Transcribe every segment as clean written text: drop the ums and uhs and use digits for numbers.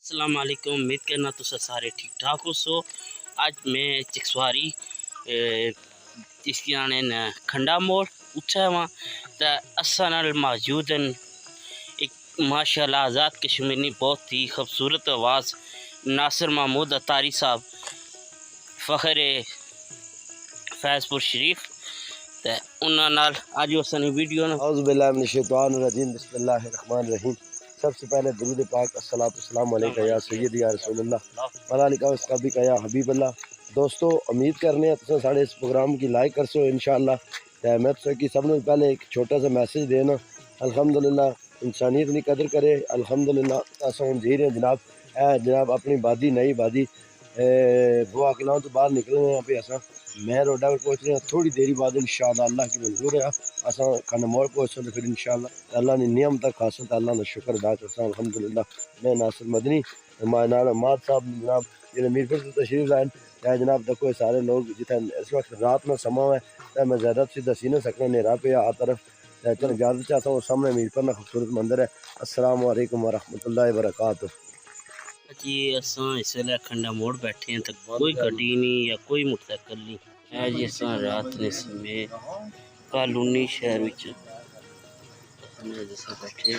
السلام علیکم، امید کرنا تو سارے ٹھیک ٹھاک ہو سو۔ اج میں چکسواری جس کی آنے کھنڈا موڑ اٹھا ہوا تو اساں نال موجود ہیں ایک ماشاءاللہ آزاد کشمیری بہت ہی خوبصورت آواز ناصر محمود اتاری صاحب فخر فیض پور شریف تو انہاں نال اج اساں ویڈیو اعوذ باللہ من الشیطان الرجیم، بسم اللہ الرحمن الرحیم۔ سب سے پہلے درود پاک الصلاۃ والسلام علیکہ یا سیدی یا رسول اللہ وعلیٰ علیہ وسلم یا حبیب اللہ۔ دوستو امید کرنے ہیں تساں ساڑے اس پروگرام کی لائک کرسو انشاءاللہ۔ میں تساں کی سب نے پہلے ایک چھوٹا سا میسج دینا، الحمدللہ انسانیت نہیں قدر کرے، الحمدللہ اساں ہن جی رہے ہیں جناب اپنی بادی نئی بادی بوا کلاں تو باہر نکلے ہیں پہ اساں میں روڈا پر پہنچ رہے ہیں تھوڑی دیری بعد انشاءاللہ اللہ کی منظور ہے اساں کھنڈ موڑ پہنچیں تو پھر انشاءاللہ اللہ نے نعمت خاصا تو اللہ نے شکر ادا کرتا الحمدللہ۔ میں ناصر مدنی مار صاحب جناب جنہیں میرپور سے تشریف لائن ہے جناب دیکھو یہ سارے لوگ جتنے اس وقت رات میں سما ہے میں زیادہ سی دسی نہ سکنا نیرا پہ آ طرف چل اجازت چاہتا ہوں۔ سامنے میرپور میں خوبصورت مندر ہے۔ السلام علیکم ورحمۃ اللہ وبرکاتہ۔ جی اساں اس ویلے کھنڈا موڑ بیٹھے ہیں تو کوئی گڈی نہیں یا کوئی موٹر سائیکل نہیں ہے جی۔ اساں رات نے سمے کالونی شہر وچ جیسا بیٹھے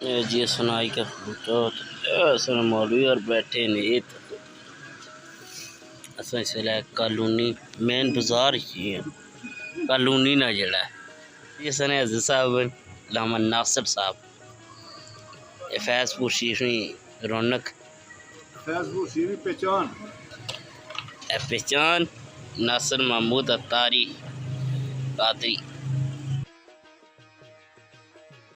ہیں جی سنائی کا سن مولوی اور بیٹھے نے اساں اس ویلے کالونی مین بازار ہی ہیں کالونی نہ جڑا ہے یہ سن عزیز صاحب علامہ ناصر صاحب فیض پور شریفی رونق فیض پور شریفی پہچان ناصر محمود اتاری قادری